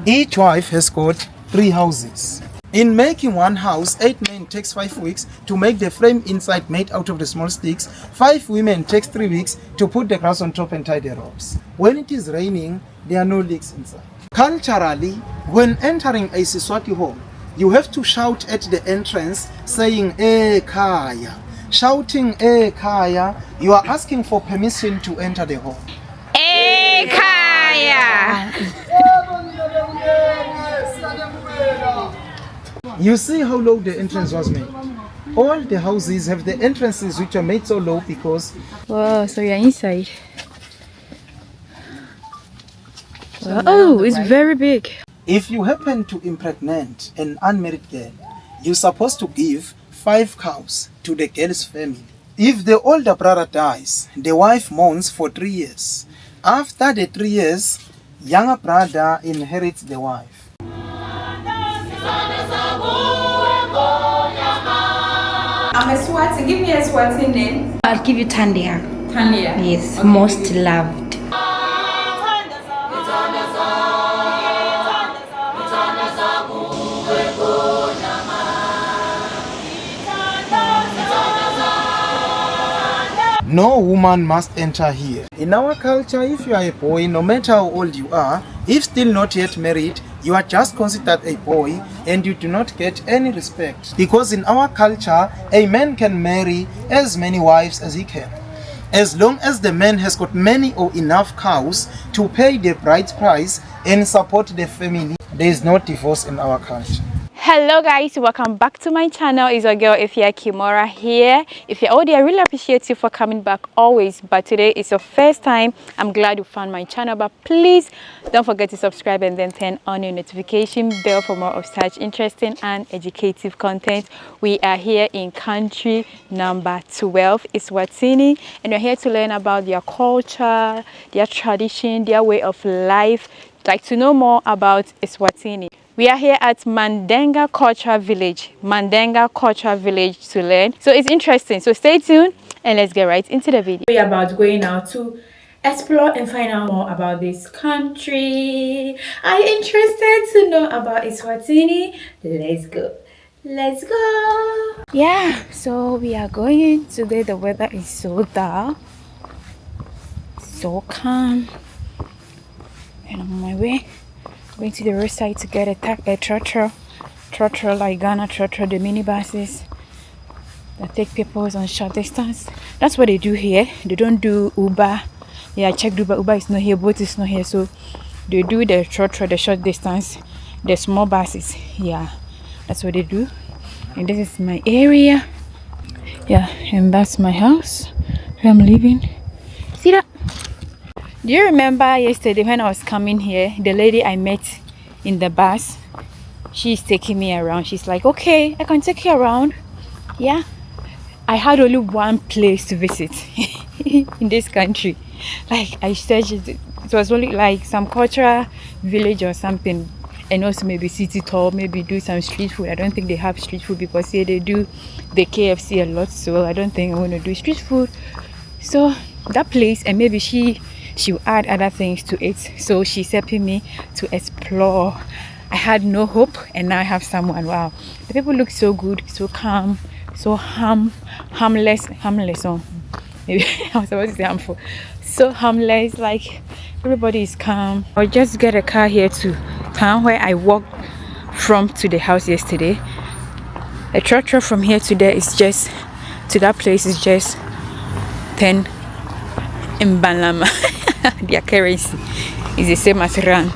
Each wife has got 3 houses. In making one house, 8 men takes 5 weeks to make the frame inside made out of the small sticks. 5 women takes 3 weeks to put the grass on top and tie the ropes. When it is raining, there are no leaks inside. Culturally, when entering a Siswati home, you have to shout at the entrance saying Ekhaya. Shouting Ekhaya, you are asking for permission to enter the home. Ekhaya. You see how low the entrance was made? All the houses have the entrances which are made so low because... Wow, so you're inside. Wow. Oh, it's very big. If you happen to impregnate an unmarried girl, you're supposed to give 5 cows to the girl's family. If the older brother dies, the wife mourns for 3 years. After the 3 years, younger brother inherits the wife. I'm a Swati. Give me a Swati name. I'll give you Tandia. Tanya. Yes, Okay. most loved. No woman must enter here. In our culture, if you are a boy, no matter how old you are, if still not yet married, you are just considered a boy and you do not get any respect. Because in our culture, a man can marry as many wives as he can. As long as the man has got many or enough cows to pay the bride price and support the family, there is no divorce in our culture. Hello guys, welcome back to my channel. It's your girl EfyaKimora here. If you're I really appreciate you for coming back always, but today is your first time. I'm glad you found my channel, but please don't forget to subscribe and then turn on your notification bell for more of such interesting and educative content. We are here in country number 12, ESWATINI, and we're here to learn about their culture, their tradition, their way of life, like to know more about ESWATINI. We are here at Mandenga Cultural Village, to learn. So it's interesting. So stay tuned and let's get right into the video. We're about going out to explore and find out more about this country. Are you interested to know about Eswatini? Let's go. Let's go. Yeah, so we are going today. The weather is so dull, so calm, and on my way going to the roadside to get a trotro like Ghana trotro, the minibuses that take people on short distance. That's what they do here. They don't do Uber. Yeah, I checked Uber is not here, boat is not here, so they do the trotro, the short distance, the small buses. Yeah, that's what they do. And this is my area. Yeah, and that's my house where I'm living. See that? Do you remember yesterday when I was coming here, the lady I met in the bus, she's taking me around. She's like, okay, I can take you around. Yeah, I had only one place to visit in this country. Like I searched, it was only like some cultural village or something, and also maybe city tour, maybe do some street food. I don't think they have street food because here they do the KFC a lot, so I don't think I want to do street food. So that place, and maybe she will add other things to it, so she's helping me to explore. I had no hope and now I have someone. Wow, the people look so good, so calm, so harmless. Oh, maybe I was about to say harmful. So harmless, like everybody is calm. I'll just get a car here to town where I walked from to the house yesterday. A trotro from here to there is just to that place is just 10 Mbalama. Their currency is the same as Rand.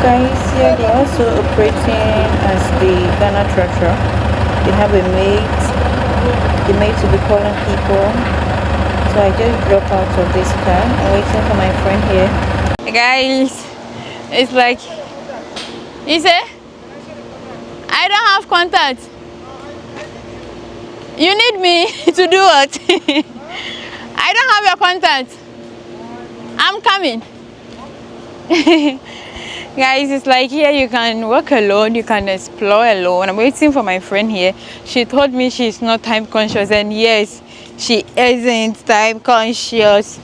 Guys, here they're also operating as the Ghana trotro. They have a mate the maid to be calling people. So I just dropped out of this car. I'm waiting for my friend here. Guys, it's like, you say, I don't have contact. You need me to do what? I don't have your contact. I'm coming. Guys, it's like here you can walk alone, you can explore alone. I'm waiting for my friend here. She told me she's not time conscious, and yes, she isn't time conscious.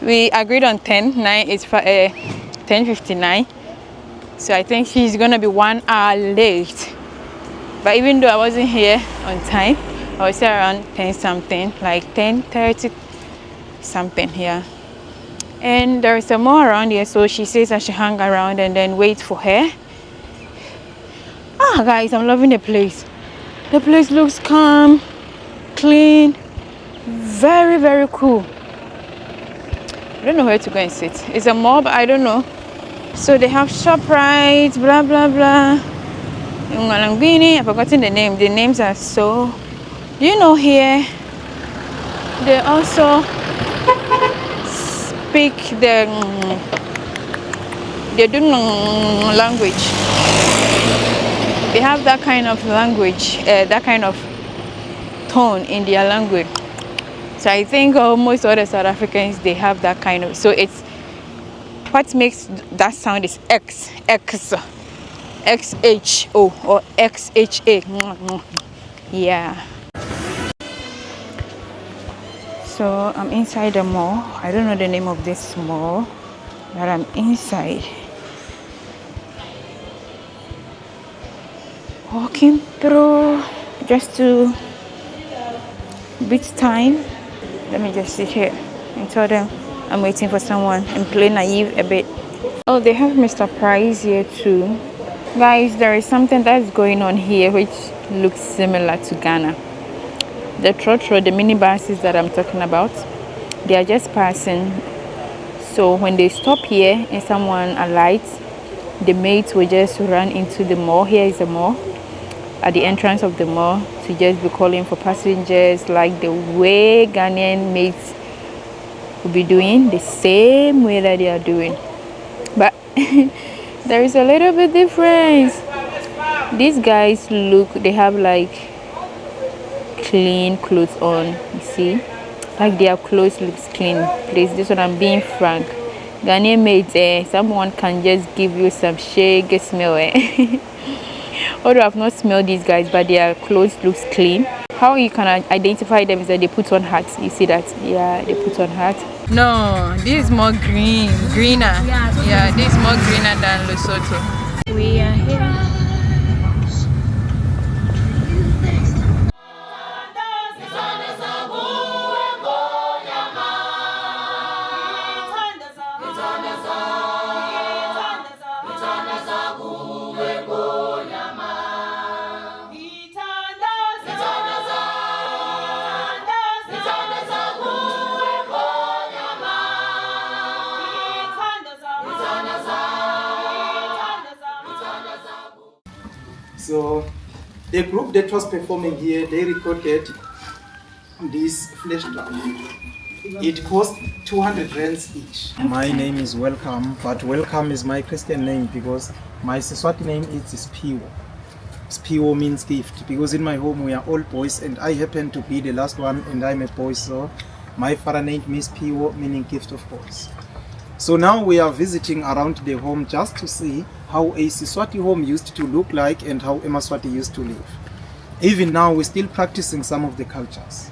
We agreed on 10:09. It's 10:59, so I think she's gonna be 1 hour late. But even though I wasn't here on time, I was here around 10 something, like 10:30 something here. And there's some more around here, so she says I should hang around and then wait for her. Guys, I'm loving the place. The place looks calm, clean, very, very cool. I don't know where to go and sit. It's a mall, but I don't know. So they have ShopRite, blah blah blah. I've forgotten the name. The names are so, here they also speak the language. They have that kind of language, that kind of tone in their language. So I think almost all the South Africans, they have that kind of, so it's, what makes that sound is XXO or XHA. Yeah. So I'm inside the mall. I don't know the name of this mall, but I'm inside. Walking through just to beat time. Let me just sit here and tell them I'm waiting for someone and play naive a bit. Oh, they have Mr. Price here too. Guys, there is something that's going on here which looks similar to Ghana. The trotro, the minibuses that I'm talking about, they are just passing. So when they stop here and someone alights, the mates will just run into the mall. Here is the mall, at the entrance of the mall, to just be calling for passengers, like the way Ghanaian mates will be doing, the same way that they are doing. But there is a little bit difference. These guys they have like clean clothes on, you see, like their clothes looks clean. Please, this one I'm being frank. Ghanaian mates, someone can just give you some shaggy smell. Although I've not smelled these guys, but their clothes looks clean. How you can identify them is that they put on hats. You see that? Yeah, they put on hats. No, this is more greener. Yeah, this is more greener than Lesotho. We are here. So the group that was performing here, they recorded this flash drive. It cost 200 rands each. My name is Welcome, but Welcome is my Christian name because my Siswati name is Spiwo. Spiwo means gift, because in my home we are all boys and I happen to be the last one and I'm a boy, so my father named me Spiwo, meaning gift of boys. So now we are visiting around the home just to see how a Siswati home used to look like and how Emaswati used to live. Even now we're still practicing some of the cultures.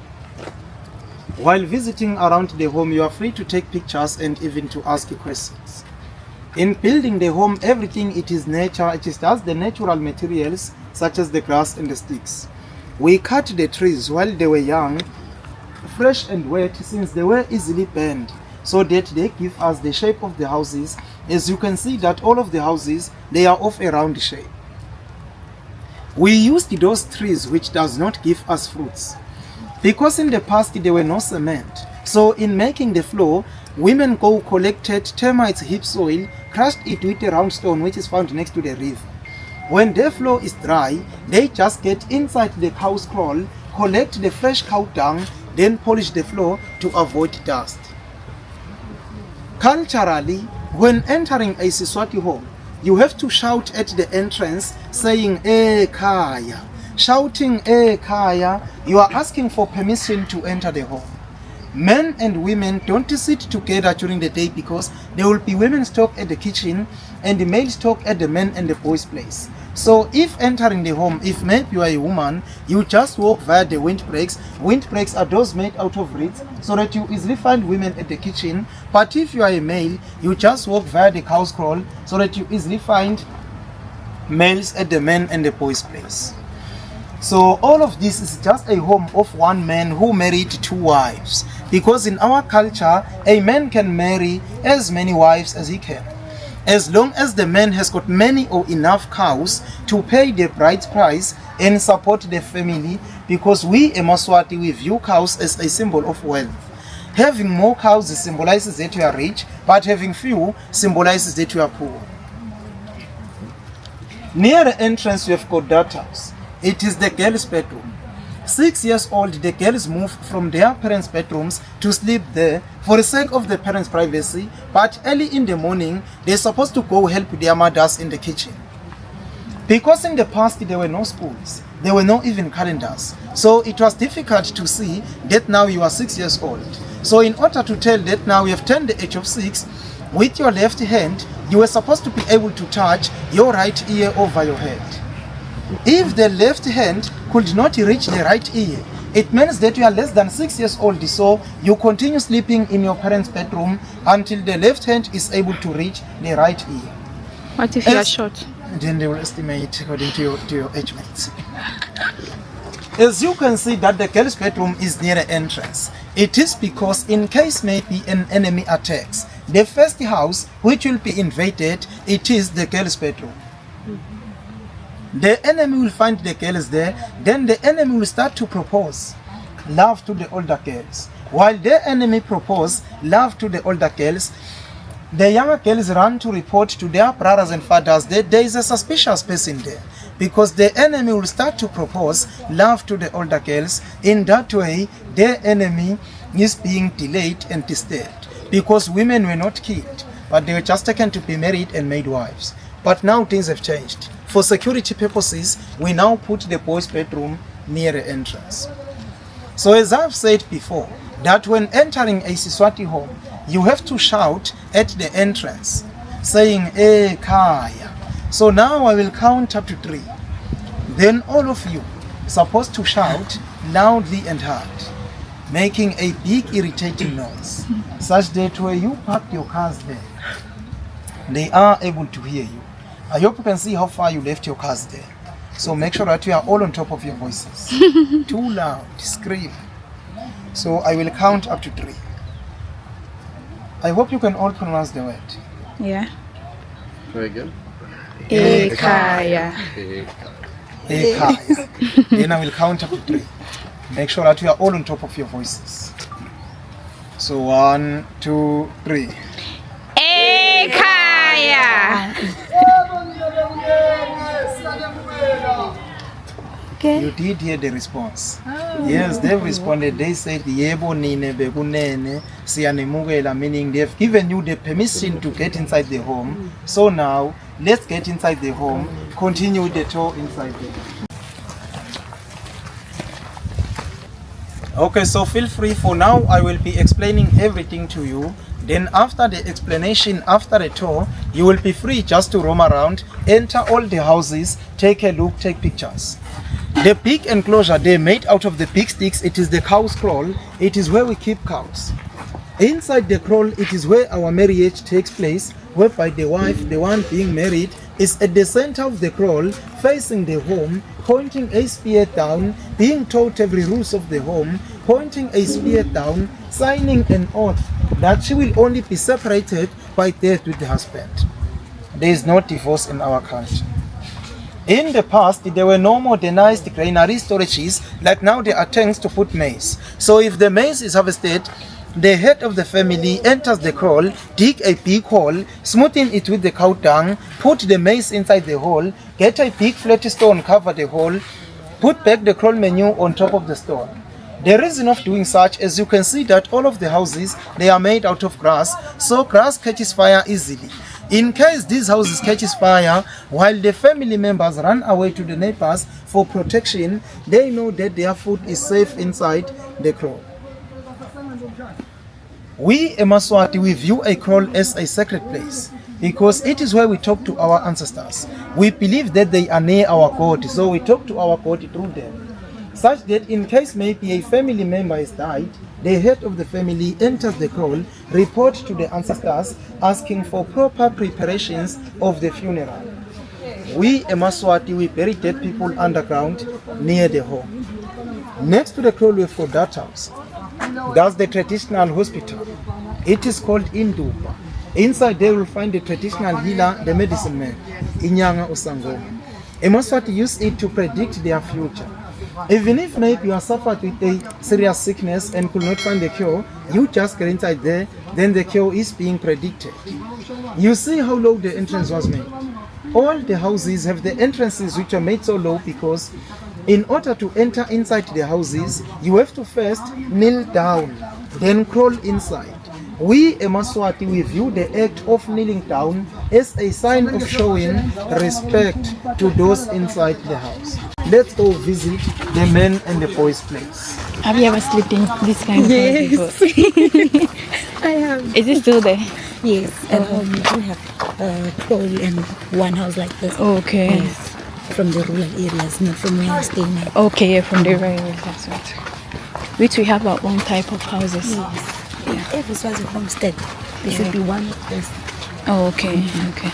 While visiting around the home, you are free to take pictures and even to ask questions. In building the home, everything it is nature, it is just the natural materials such as the grass and the sticks. We cut the trees while they were young, fresh and wet, since they were easily bent, so that they give us the shape of the houses. As you can see that all of the houses, they are of a round shape. We used those trees which does not give us fruits, because in the past there were no cement. So in making the floor, women collected termites heap soil, crushed it with a round stone which is found next to the river. When the floor is dry, they just get inside the cow's kraal collect the fresh cow dung, then polish the floor to avoid dust. Culturally, when entering a Siswati home, you have to shout at the entrance saying Ekhaya. Shouting Ekhaya, you are asking for permission to enter the home. Men and women don't sit together during the day because there will be women's talk at the kitchen and the male's talk at the men and the boys' place. So if entering the home, if maybe you are a woman, you just walk via the windbreaks. Windbreaks are those made out of reeds so that you easily find women at the kitchen. But if you are a male, you just walk via the cow's crawl so that you easily find males at the men and the boys' place. So all of this is just a home of one man who married 2 wives. Because in our culture, a man can marry as many wives as he can, as long as the man has got many or enough cows to pay the bride's price and support the family, because we Emaswati, we view cows as a symbol of wealth. Having more cows symbolizes that you are rich, but having few symbolizes that you are poor. Near the entrance you have got that house. It is the girl's bedroom. 6 years old, the girls move from their parents' bedrooms to sleep there for the sake of the parents' privacy, but early in the morning, they're supposed to go help their mothers in the kitchen. Because in the past, there were no schools, there were no even calendars, so it was difficult to see that now you are 6 years old. So in order to tell that now you have turned the age of 6, with your left hand, you were supposed to be able to touch your right ear over your head. If the left hand could not reach the right ear, it means that you are less than 6 years old, so you continue sleeping in your parents' bedroom until the left hand is able to reach the right ear. What if you are short? Then they will estimate according to your age mates. As you can see that the girl's bedroom is near the entrance. It is because in case maybe an enemy attacks, the first house which will be invaded, it is the girl's bedroom. The enemy will find the girls there, then the enemy will start to propose love to the older girls. While the enemy propose love to the older girls, the younger girls run to report to their brothers and fathers that there is a suspicious person there, because the enemy will start to propose love to the older girls. In that way, the enemy is being delayed and disturbed, because women were not killed, but they were just taken to be married and made wives. But now things have changed. For security purposes, we now put the boys' bedroom near the entrance. So as I've said before, that when entering a Siswati home, you have to shout at the entrance, saying Ekhaya. So now I will count up to 3. Then all of you supposed to shout loudly and hard, making a big irritating noise, such that where you park your cars there, they are able to hear you. I hope you can see how far you left your cars there. So make sure that you are all on top of your voices. Too loud, scream. So I will count up to 3. I hope you can all pronounce the word. Yeah. Very good. Ekhaya. Ekhaya. Then I will count up to 3. Make sure that you are all on top of your voices. So 1, 2, 3. Ekhaya. Okay. You did hear the response. Yes, they responded. They said, Yebo nine bekunene siyanemukela, meaning they've given you the permission to get inside the home. So now, let's get inside the home. Continue the tour inside the home. Okay, so feel free. For now, I will be explaining everything to you. Then after the explanation, after the tour, you will be free just to roam around, enter all the houses, take a look, take pictures. The pig enclosure, they made out of the pig sticks. It is the cow's kraal. It is where we keep cows. Inside the kraal, it is where our marriage takes place, whereby the wife, the one being married, is at the center of the kraal, facing the home, pointing a spear down, being taught every rules of the home, pointing a spear down, signing an oath that she will only be separated by death with the husband. There is no divorce in our country. In the past, there were no modernized granary storages like now there are tanks to put maize. So if the maize is harvested, the head of the family enters the kraal, dig a big hole, smoothen it with the cow dung, put the maize inside the hole, get a big flat stone, cover the hole, Put back the crawl menu on top of the stone. The reason of doing such, as you can see that all of the houses, they are made out of grass, so grass catches fire easily. In case these houses catches fire, while the family members run away to the neighbors for protection, they know that their food is safe inside the kraal. We Emaswati, we view a kraal as a sacred place because it is where we talk to our ancestors. We believe that they are near our God, so we talk to our God through them. Such that in case maybe a family member has died, the head of the family enters the kraal, report to the ancestors, asking for proper preparations of the funeral. We Emaswati, we bury dead people underground near the home. Next to the kraal we've got that house. That's the traditional hospital. It is called Indupa. Inside there will find the traditional healer, the medicine man, Inyanga Usangoma. Emaswati use it to predict their future. Even if maybe you are suffered with a serious sickness and could not find the cure, you just get inside there, then the cure is being predicted. You see how low the entrance was made. All the houses have the entrances which are made so low because in order to enter inside the houses, you have to first kneel down, then crawl inside. We Emaswati, we view the act of kneeling down as a sign of showing respect to those inside the house. Let's go visit the men and the boys' place. Have you ever slept in this kind of house before? I have. Is it still there? Yes. At home we do have a kraal and one house like this. Okay. Yes. From the rural areas, not from where I stay now. Okay, yeah, from the railway, that's right. Which we have our own type of houses. Yes. Every Swazi homestead, there should be one of this. Oh, okay, okay.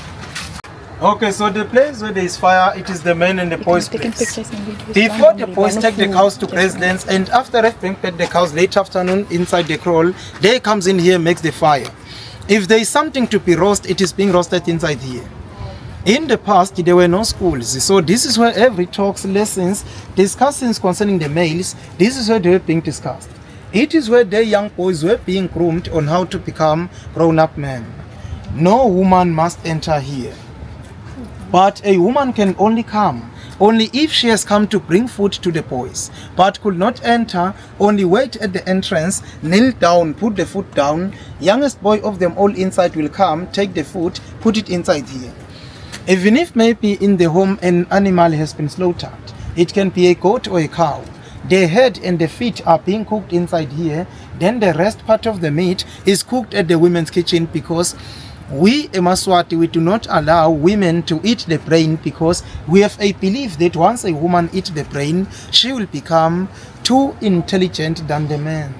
Okay, so the place where there is fire, it is the men and the boys' Taking place. pictures and videos. Before the boys take the cows to grasslands, and after they bring back the cows late afternoon inside the kraal, they comes in here, makes the fire. If there is something to be roasted, it is being roasted inside here. In the past, there were no schools, so this is where every talks, lessons, discussions concerning the males, this is where they were being discussed. It is where the young boys were being groomed on how to become grown-up men. No woman must enter here. But a woman can only come only if she has come to bring food to the boys, but could not enter, only wait at the entrance, kneel down, put the food down. Youngest boy of them all inside will come, take the food, put it inside here. Even if maybe in the home an animal has been slaughtered, it can be a goat or a cow. The head and the feet are being cooked inside here. Then the rest part of the meat is cooked at the women's kitchen because we Emaswati, we do not allow women to eat the brain because we have a belief that once a woman eats the brain, she will become too intelligent than the man.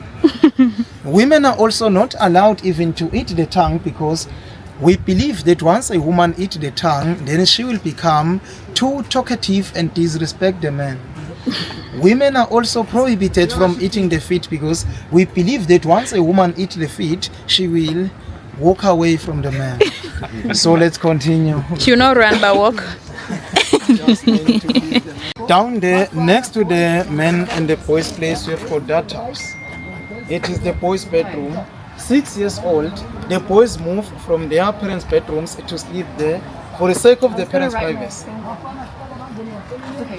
Women are also not allowed even to eat the tongue because we believe that once a woman eats the tongue, then she will become too talkative and disrespect the man. Women are also prohibited from eating the feet because we believe that once a woman eats the feet, she will walk away from the man. So let's continue. You not run but walk. Down there, next to the men and the boys' place, we've got that house. It is the boys' bedroom. 6 years old, the boys move from their parents' bedrooms to sleep there for the sake of the parents' privacy.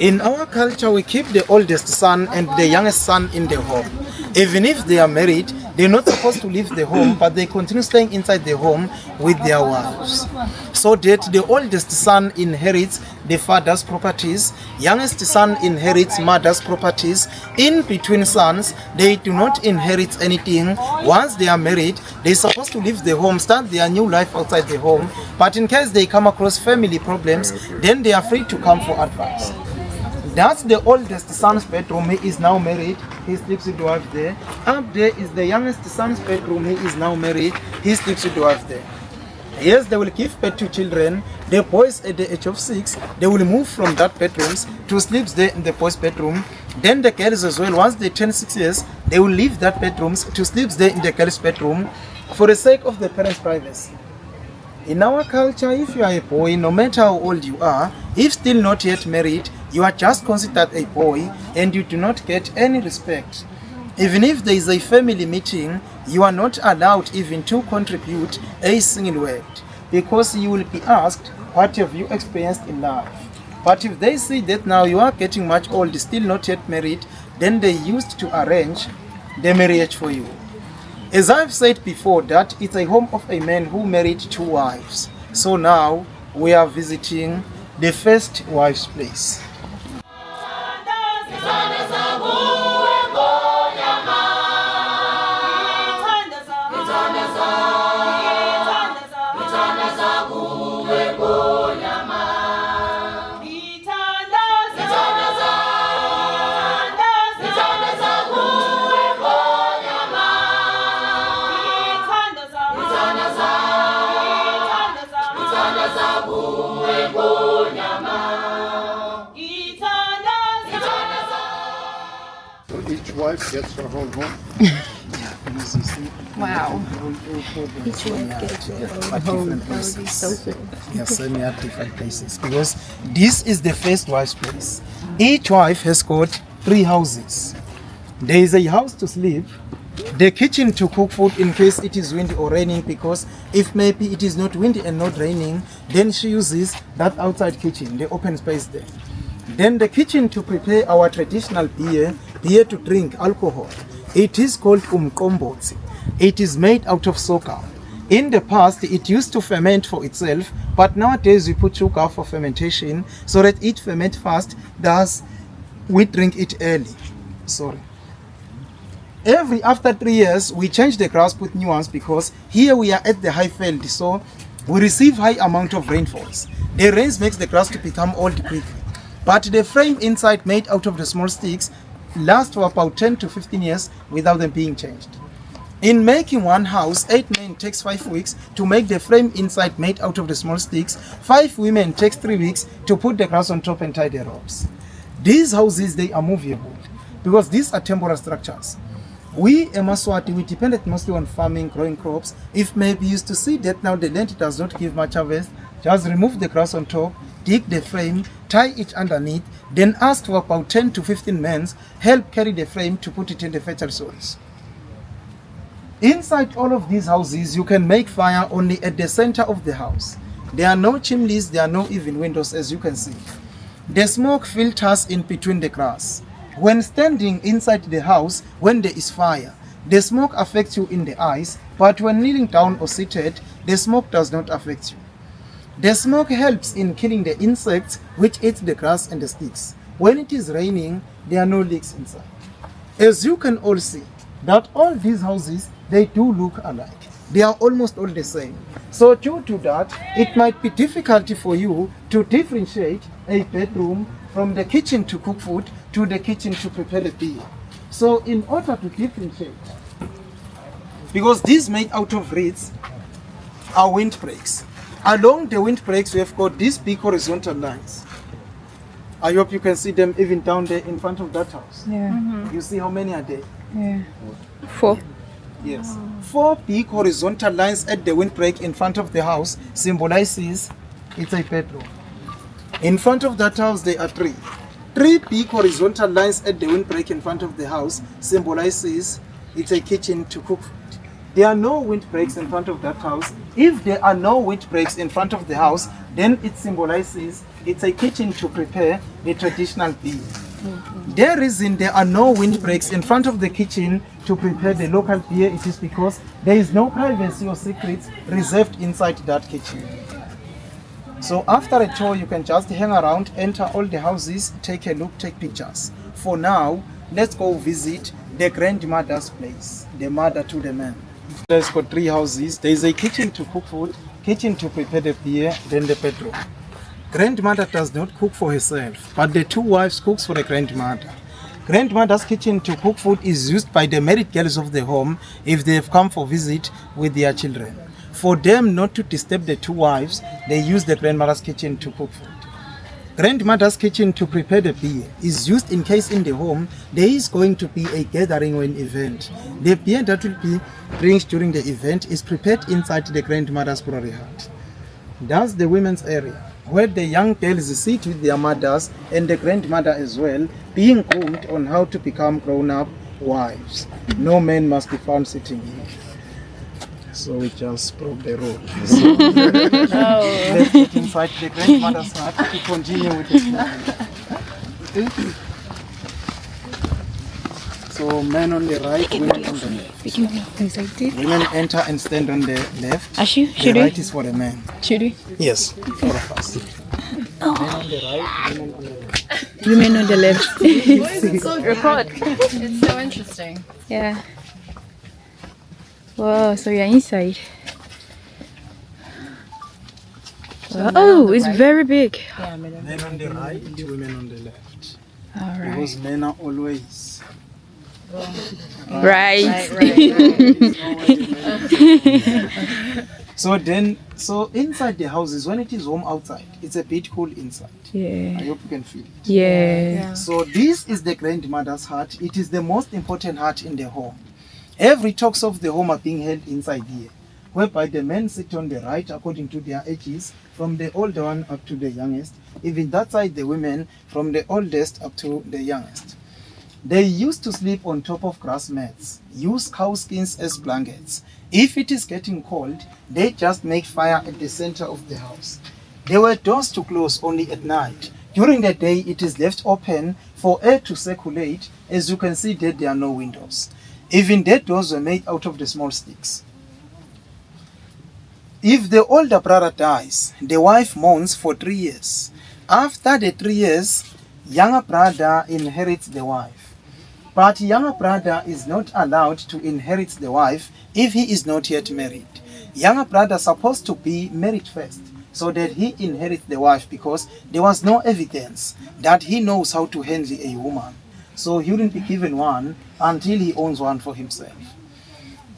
In our culture, we keep the oldest son and the youngest son in the home. Even if they are married, they're not supposed to leave the home, but they continue staying inside the home with their wives. So that the oldest son inherits the father's properties, youngest son inherits mother's properties. In between sons, they do not inherit anything. Once they are married, they're supposed to leave the home, start their new life outside the home. But in case they come across family problems, then they are free to come for advice. That's the oldest son's bedroom. He is now married. He sleeps with the wife there. Up there is the youngest son's bedroom. He is now married. He sleeps with the wife there. Yes, they will give birth to children. The boys at the age of 6, they will move from that bedrooms to sleep there in the boys' bedroom. Then the girls as well, once they turn 6 years, they will leave that bedrooms to sleep there in the girls' bedroom for the sake of the parents' privacy. In our culture, if you are a boy, no matter how old you are, if still not yet married, you are just considered a boy and you do not get any respect. Even if there is a family meeting, you are not allowed even to contribute a single word because you will be asked, what have you experienced in life? But if they see that now you are getting much old, still not yet married, then they used to arrange the marriage for you. As I've said before, that it's a home of a man who married 2 wives. So now we are visiting the first wife's place. Each wife gets her own home. Wow. Each one gets Yeah, her but own different home. places. So cool. Yes, we have different places because this is the first wife's place. Each wife has got 3 houses. There is a house to sleep, the kitchen to cook food in case it is windy or raining, because if maybe it is not windy and not raining, then she uses that outside kitchen, the open space there. Then the kitchen to prepare our traditional beer to drink, alcohol. It is called umqombothi. It is made out of soka. In the past, it used to ferment for itself, but nowadays we put sugar for fermentation so that it ferment fast, thus we drink it early. Sorry. After 3 years, we change the grass, put new ones, because here we are at the high field, so we receive high amount of rainfalls. The rains makes the grass to become old quickly. But the frame inside, made out of the small sticks, lasts for about 10 to 15 years without them being changed. In making one house, 8 men takes 5 weeks to make the frame inside, made out of the small sticks. 5 women takes 3 weeks to put the grass on top and tie the ropes. These houses, they are movable because these are temporary structures. We, Emaswati, we depended mostly on farming, growing crops. If maybe you used to see that now the land does not give much harvest, just remove the grass on top, dig the frame, tie it underneath, then ask for about 10 to 15 men, help carry the frame to put it in the fertile soils. Inside all of these houses, you can make fire only at the center of the house. There are no chimneys, there are no even windows, as you can see. The smoke filters in between the grass. When standing inside the house, when there is fire, the smoke affects you in the eyes, but when kneeling down or seated, the smoke does not affect you. The smoke helps in killing the insects which eat the grass and the sticks. When it is raining, there are no leaks inside. As you can all see, that all these houses, they do look alike. They are almost all the same. So due to that, it might be difficult for you to differentiate a bedroom from the kitchen to cook food to the kitchen to prepare the beer. So in order to differentiate, because these made out of reeds are windbreaks. Along the windbreaks, we have got these big horizontal lines. I hope you can see them even down there in front of that house. Yeah. You see how many are there? Yeah. 4. Yes. 4 big horizontal lines at the windbreak in front of the house symbolizes it's a bedroom. In front of that house, there are 3. 3 big horizontal lines at the windbreak in front of the house symbolizes it's a kitchen to cook food. There are no windbreaks in front of that house. If there are no windbreaks in front of the house, then it symbolizes it's a kitchen to prepare the traditional beer. The reason there are no windbreaks in front of the kitchen to prepare the local beer, it is because there is no privacy or secrets reserved inside that kitchen. So after a tour, you can just hang around, enter all the houses, take a look, take pictures. For now, let's go visit the grandmother's place, the mother to the man. There's got 3 houses. There is a kitchen to cook food, kitchen to prepare the beer, then the bedroom. Grandmother does not cook for herself, but the 2 wives cooks for the grandmother. Grandmother's kitchen to cook food is used by the married girls of the home if they have come for visit with their children. For them not to disturb the 2 wives, they use the grandmother's kitchen to cook food. Grandmother's kitchen to prepare the beer is used in case in the home there is going to be a gathering or an event. The beer that will be drinks during the event is prepared inside the grandmother's brewery hut. That's the women's area, where the young girls sit with their mothers and the grandmother as well, being groomed on how to become grown-up wives. No man must be found sitting here. So we just broke the rule. So let's get inside the grandmother's hut to continue with the plan. So men on the right, women on the left. Women enter and stand on the left. The right is for the men. Should we? Yes, all of us. Men on the right, women on the left. Women on the left. It's so record. It's so interesting. Yeah. Wow, so you're inside. Wow. Oh, it's very big. Men on the right, women on the left. All right. Because men are always Right. So inside the houses, when it is warm outside, it's a bit cool inside. Yeah. I hope you can feel it. Yeah. So this is the grandmother's hut. It is the most important hut in the home. Every talks of the home are being held inside here, whereby the men sit on the right according to their ages, from the older one up to the youngest. Even that side, the women from the oldest up to the youngest. They used to sleep on top of grass mats, use cow skins as blankets. If it is getting cold, they just make fire at the center of the house. There were doors to close only at night. During the day, it is left open for air to circulate. As you can see, there are no windows. Even their doors were made out of the small sticks. If the older brother dies, the wife mourns for 3 years. After the 3 years, younger brother inherits the wife. But younger brother is not allowed to inherit the wife if he is not yet married. Younger brother is supposed to be married first, so that he inherits the wife, because there was no evidence that he knows how to handle a woman. So he wouldn't be given one until he owns one for himself.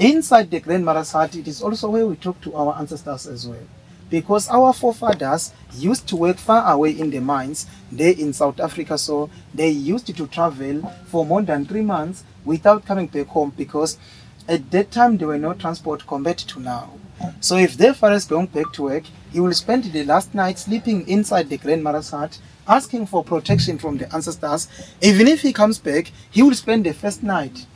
Inside the grandmother's hut, it is also where we talk to our ancestors as well. Because our forefathers used to work far away in the mines, there in South Africa, so they used to travel for more than 3 months without coming back home, because at that time there were no transport compared to now. So if their father is going back to work, he will spend the last night sleeping inside the grandmother's hut, asking for protection from the ancestors. Even if he comes back, he will spend the first night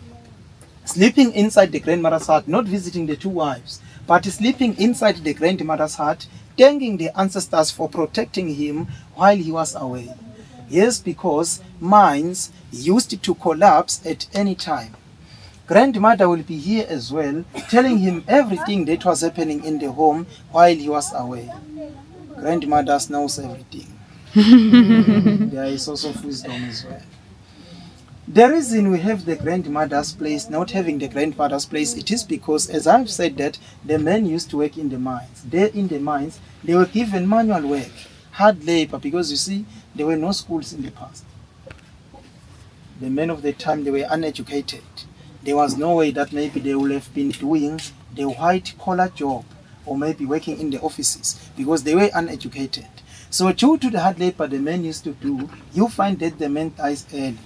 sleeping inside the grandmother's hut, not visiting the 2 wives, but sleeping inside the grandmother's hut, thanking the ancestors for protecting him while he was away. Yes, because mines used to collapse at any time. Grandmother will be here as well, telling him everything that was happening in the home while he was away. Grandmother knows everything. There is also wisdom as well. The reason we have the grandmother's place not having the grandfather's place, it is because, as I've said, that the men used to work in the mines. There in the mines, they were given manual work, hard labor, because you see, there were no schools in the past. The men of the time, they were uneducated. There was no way that maybe they would have been doing the white collar job or maybe working in the offices, because they were uneducated. So due to the hard labor the men used to do, you find that the man dies early.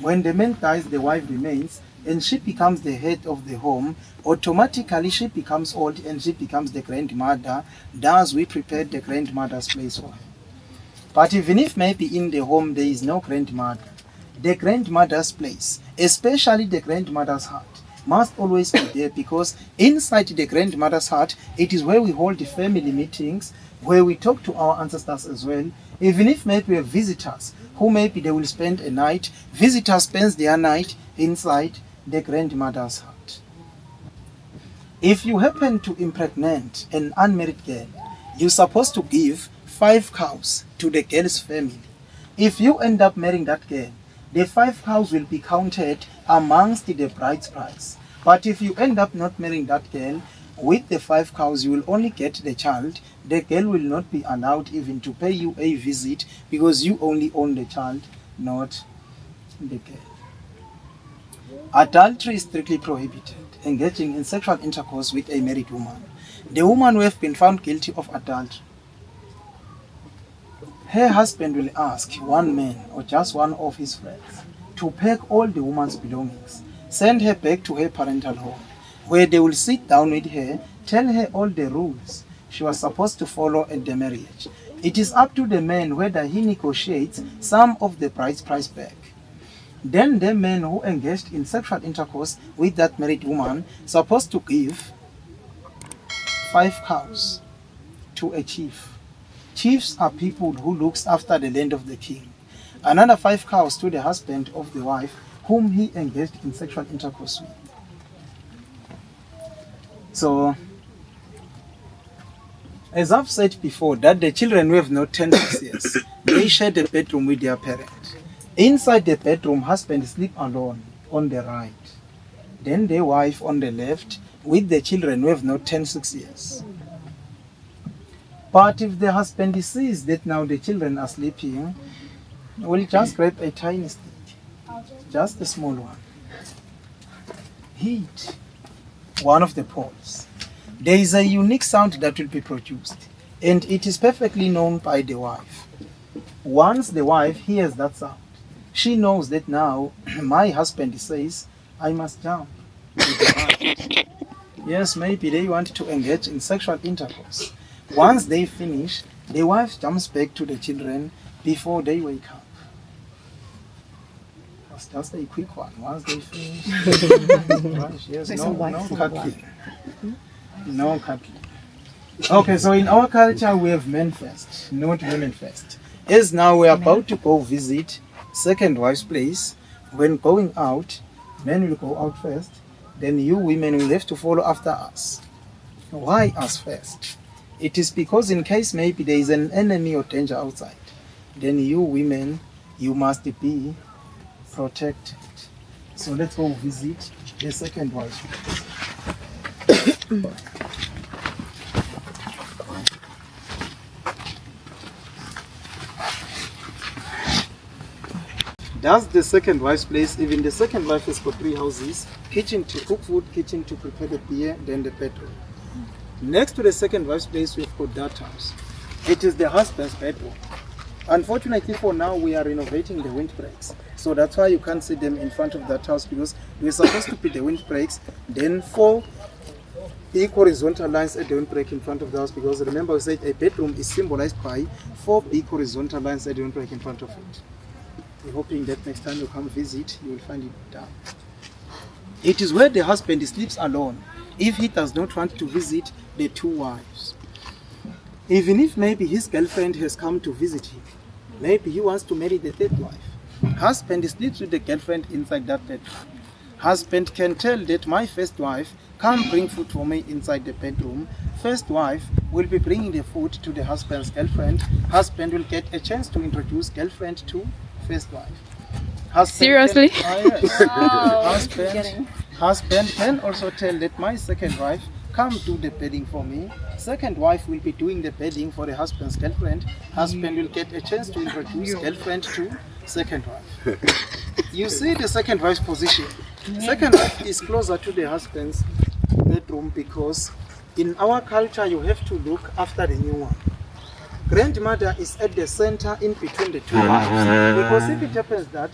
When the man dies, the wife remains, and she becomes the head of the home. Automatically, she becomes old and she becomes the grandmother. Thus, we prepared the grandmother's place for her. But even if maybe in the home there is no grandmother, the grandmother's place, especially the grandmother's hut, must always be there, because inside the grandmother's hut, it is where we hold the family meetings, where we talk to our ancestors as well. Even if maybe we have visitors, who maybe they will spend a night, visitors spend their night inside the grandmother's hut. If you happen to impregnate an unmarried girl, you're supposed to give 5 cows to the girl's family. If you end up marrying that girl, the 5 cows will be counted amongst the bride's price. But if you end up not marrying that girl, with the 5 cows, you will only get the child. The girl will not be allowed even to pay you a visit, because you only own the child, not the girl. Adultery is strictly prohibited. Engaging in sexual intercourse with a married woman. The woman who has been found guilty of adultery, her husband will ask one man or just one of his friends to pack all the woman's belongings, send her back to her parental home, where they will sit down with her, tell her all the rules she was supposed to follow at the marriage. It is up to the man whether he negotiates some of the bride's price back. Then the man who engaged in sexual intercourse with that married woman supposed to give 5 cows to a chief. Chiefs are people who looks after the land of the king. Another 5 cows to the husband of the wife whom he engaged in sexual intercourse with. So, as I've said before, that the children who have not turned 6 years, they share the bedroom with their parent. Inside the bedroom, husband sleep alone on the right. Then the wife on the left with the children who have not turned 6 years. But if the husband sees that now the children are sleeping, we'll just grab a tiny stick, just a small one, hit one of the poles. There is a unique sound that will be produced, and it is perfectly known by the wife. Once the wife hears that sound, she knows that now my husband says, I must jump. Yes, maybe they want to engage in sexual intercourse. Once they finish, the wife jumps back to the children before they wake up. That's just a quick one. Once they finish, right, yes, no cuddling. No cuddling. Okay, so in our culture we have men first, not women first. As now we're about to go visit second wife's place, when going out, men will go out first, then you women will have to follow after us. Why us first? It is because in case maybe there is an enemy or danger outside, then you women, you must be protected. So let's go visit the second wife's place. That's the second wife's place. Even the second wife has got 3 houses: kitchen to cook food, kitchen to prepare the beer, then the bedroom. Next to the second wife's place, we've got that house. It is the husband's bedroom. Unfortunately for now, we are renovating the windbreaks. So that's why you can't see them in front of that house, because we're supposed to put the windbreaks, then 4 big horizontal lines at the windbreak in front of the house, because remember we said a bedroom is symbolized by 4 big horizontal lines at the windbreak in front of it. We're hoping that next time you come visit, you will find it down. It is where the husband sleeps alone if he does not want to visit the 2 wives. Even if maybe his girlfriend has come to visit him, maybe he wants to marry the 3rd wife. Husband sleeps with the girlfriend inside that bedroom. Husband can tell that my first wife, come bring food for me inside the bedroom. First wife will be bringing the food to the husband's girlfriend. Husband will get a chance to introduce girlfriend to first wife. Husband Seriously? Husband can also tell that my second wife, come do the bedding for me. Second wife will be doing the bedding for the husband's girlfriend. Husband will get a chance to introduce girlfriend to second wife. You see the second wife's position. Second wife is closer to the husband's bedroom because in our culture you have to look after the new one. Grandmother is at the center in between the 2 wives, because if it happens that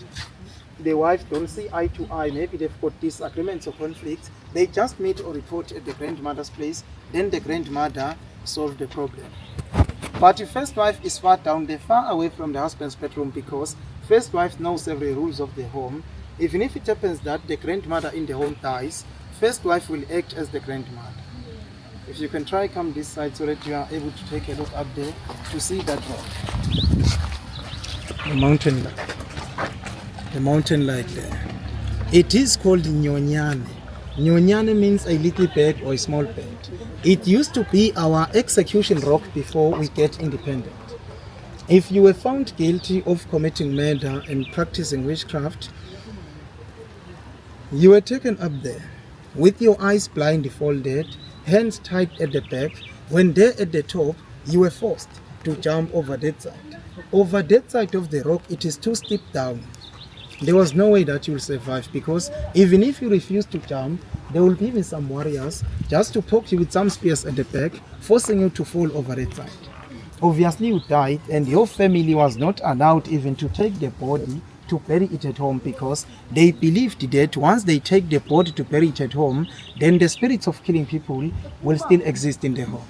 the wives don't see eye to eye, maybe they've got disagreements or conflicts, they just meet or report at the grandmother's place, then the grandmother solves the problem. But if first wife is far down, they're far away from the husband's bedroom, because first wife knows every rules of the home. Even if it happens that the grandmother in the home dies, first wife will act as the grandmother. If you can try come this side so that you are able to take a look up there to see that rock. The mountain light. The mountain light there. It is called Nyonyane. Nyonyane means a little bird or a small bird. It used to be our execution rock before we get independent. If you were found guilty of committing murder and practicing witchcraft, you were taken up there with your eyes blindfolded, hands tied at the back. When there at the top, you were forced to jump over that side. Over that side of the rock, it is too steep down. There was no way that you will survive, because even if you refuse to jump, there will be even some warriors just to poke you with some spears at the back, forcing you to fall over that side. Obviously you died, and your family was not allowed even to take the body to bury it at home, because they believed that once they take the body to bury it at home, then the spirits of killing people will still exist in the home.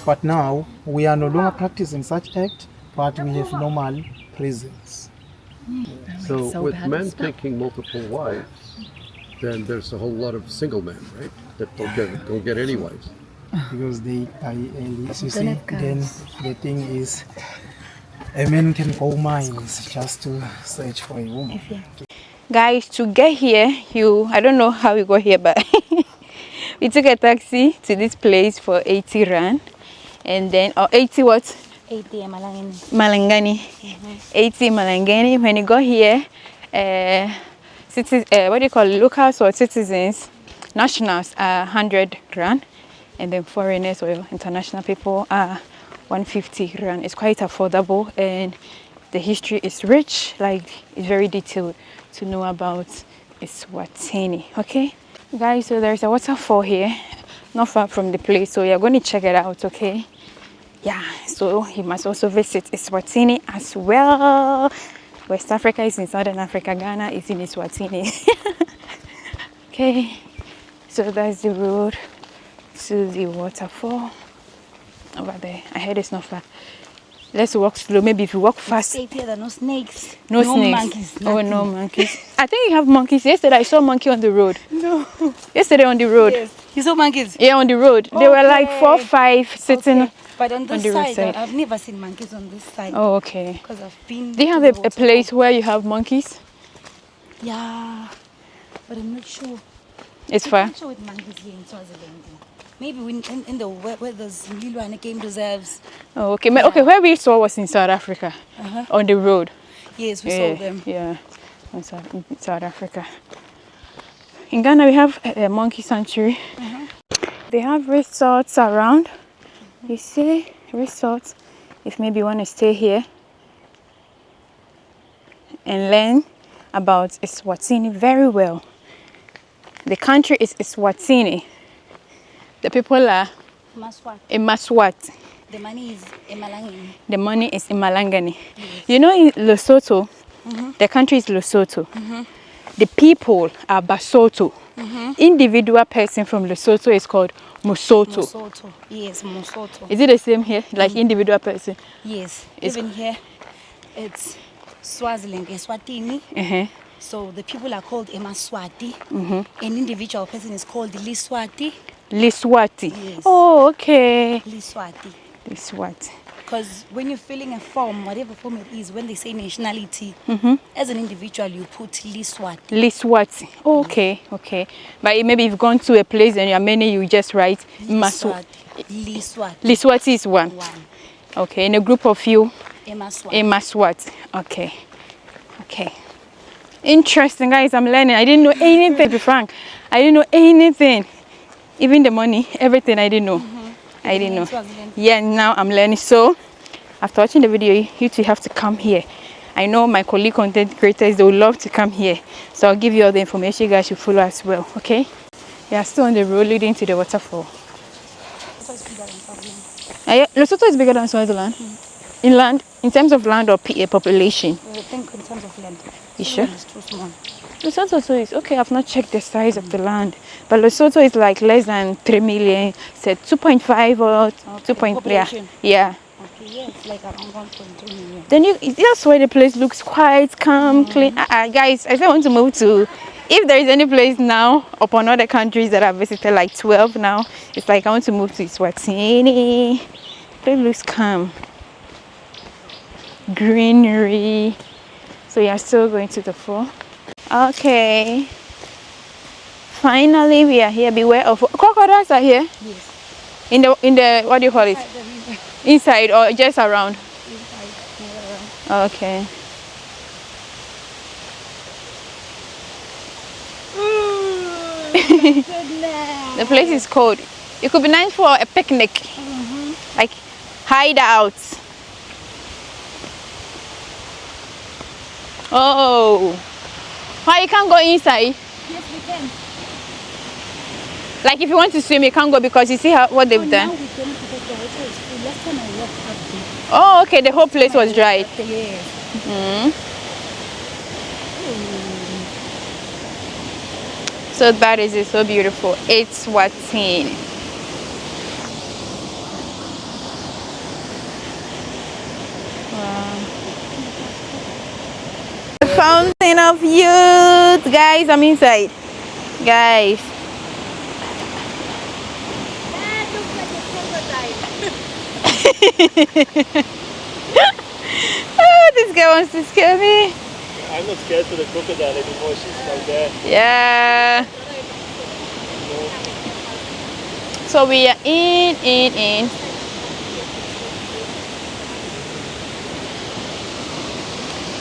But now we are no longer practicing such act, but we have normal prisons. So with men taking multiple wives, then there's a whole lot of single men, right? That don't get any wives. because they die early. So you see, then the thing is, a man can go mines just to search for a woman. Guys, to get here, I don't know how we got here, but we took a taxi to this place for 80 rand. And then, 80 what? 80 Malangani. Malangani. 80 Malangani. When you got here, what do you call it? Locals or citizens, nationals are 100 rand. And then foreigners or international people are 150 rand. It's quite affordable, and the history is rich, like it's very detailed to know about Eswatini. Okay, guys, so there's a waterfall here, not far from the place, so you're going to check it out. Okay, yeah, so you must also visit Eswatini as well. West Africa is in Southern Africa, Ghana is in Eswatini. Okay, so that's the road to the waterfall over there. I heard it's not far. Let's walk slow. Maybe if you walk fast. Safe here, there are no snakes. No snakes. Monkeys. Oh, no monkeys. I think you have monkeys. Yesterday I saw a monkey on the road. No. Yesterday on the road. Yes. You saw monkeys? Yeah, on the road. They were like 4 or 5 sitting. Okay. But on this the side, roadside. I've never seen monkeys on this side. Oh, okay. Because I've been. Do you have to a place where you have monkeys? Yeah, but I'm not sure. It's I'm far. not sure with monkeys here in Swaziland. Maybe in the where there's Milwane game reserves. Oh, okay. Yeah. Okay, where we saw was in South Africa. On the road. Yes, we saw them. Yeah, in South Africa. In Ghana, we have a monkey sanctuary. They have resorts around. You see, resorts. If maybe you want to stay here and learn about Eswatini very well. The country is Eswatini. The people are Maswat. in Maswat. The money is Emalangani. The money is in Malangani. Yes. You know, in Lesotho, the country is Lesotho. The people are Basotho. Individual person from Lesotho is called Musoto. Mosoto. Yes, Mosoto. Is it the same here, like individual person? Yes. It's Even here, it's Swaziland, Eswatini. So the people are called Emaswati. An individual person is called Liswati. Liswati. Yes. Oh, okay. Liswati. Liswati. Because when you're filling a form, whatever form it is, when they say nationality, as an individual, you put Liswati. Liswati. Oh, okay, okay. But maybe if you've gone to a place and you're many, you just write Liswati. Liswati is one. Okay, in a group of you, Emaswati. Emaswati. Okay. Okay. Interesting, guys. I'm learning. I didn't know anything, to be frank. I didn't know anything. Even the money, everything I didn't know. I didn't know. Yeah, now I'm learning. So, after watching the video, you two have to come here. I know my colleague content creators, they would love to come here. So I'll give you all the information. You guys should follow as well, okay? Yeah, still on the road leading to the waterfall. Lesotho is bigger than Swaziland? In land? In terms of land or population? I think in terms of land. You sure? It's too small. Lesotho is, okay, I've not checked the size of the land. But Lesotho is like less than 3 million, said 2.5 or 2. Population. Yeah. Okay, yeah, it's like around 1.2 million. Then that's why the place looks quite calm, clean. Guys, I still want to move to, if there is any place now upon other countries that I've visited, like 12 now, it's like I want to move to Eswatini. It looks calm. Greenery. So you're still going to the fall. Okay. Finally, we are here. Beware of crocodiles are here. Yes. In the what do you call it? Inside or just around? Inside. Okay. The place is cold. It could be nice for a picnic, like hideouts. Oh, why you can't go inside? Yes, we can. Like if you want to swim, you can't go because you see what they've done. Now we can because the water is full. Last time I walked up there. Oh, okay. The whole place was dried. Yes. So that is it. So beautiful. It's Eswatini. Wow. The fountain of youth, guys. I'm inside, guys. Oh, this guy wants to scare me. I'm not scared for the crocodile anymore. She's like there. Yeah. So we are in.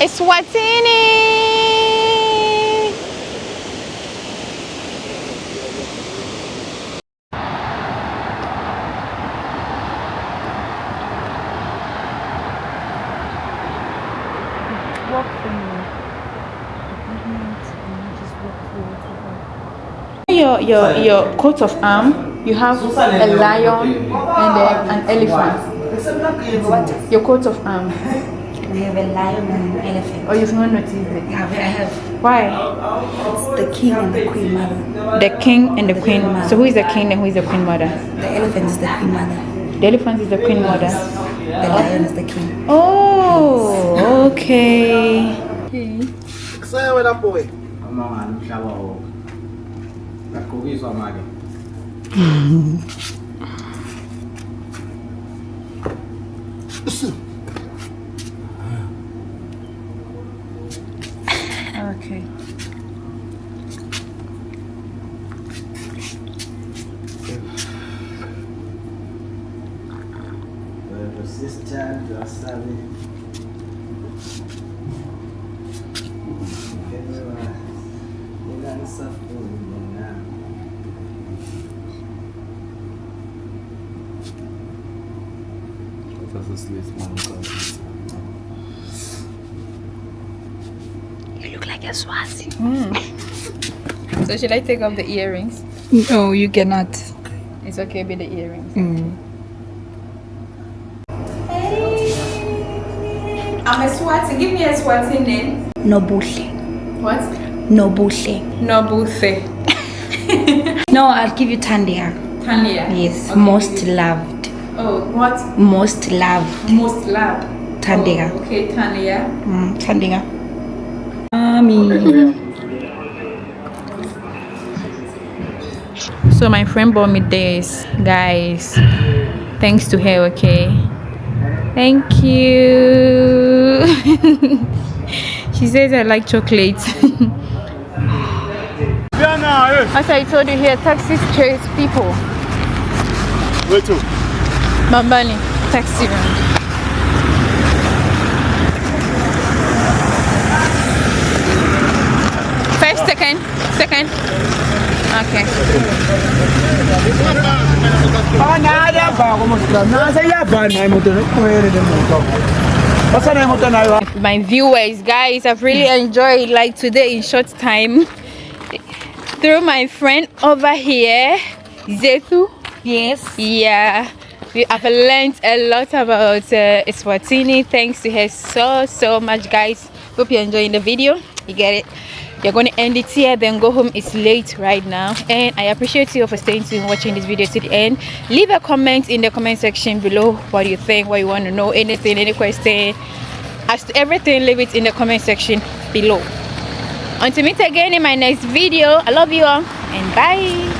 Eswatini. Walk from your coat of arm. You have a lion and an elephant. What? Your coat of arm. We have a lion and an elephant. Oh, you've not noticed it? I have. Why? It's the king and the queen mother. The king and the queen. So who is the king and who is the queen mother? The elephant is the queen mother. The elephant is the queen mother. The lion is the king. Oh, okay. Okay. You look like a Swazi. So should I take off the earrings? No, you cannot. It's okay with the earrings. I'm a Swati. Give me a Swati name. Nobuhle. What? Nobuhle. Nobuthe. No, I'll give you Tandea. Tanya. Yes, Okay. most loved. Oh, what? Most loved. Most lab. Tandea. Oh, okay, Tanya. Tandea. Mommy. So my friend bought me this, guys. Thanks to her, okay? Thank you. She says I like chocolates. As I told you here, taxis chase people. Where to? Mambani, taxi rank. First, second. Okay. My viewers, guys, I've really enjoyed like today in short time through my friend over here, Zethu. Yes. Yeah, I've learned a lot about Eswatini. Thanks to her so much, guys. Hope you're enjoying the video. You get it. You're going to end it here, then go home. It's late right now, and I appreciate you for staying tuned, watching this video to the end. Leave a comment in the comment section below what you think, what you want to know, anything, any question, as to everything. Leave it in the comment section below. Until we meet again in my next video, I love you all, and bye.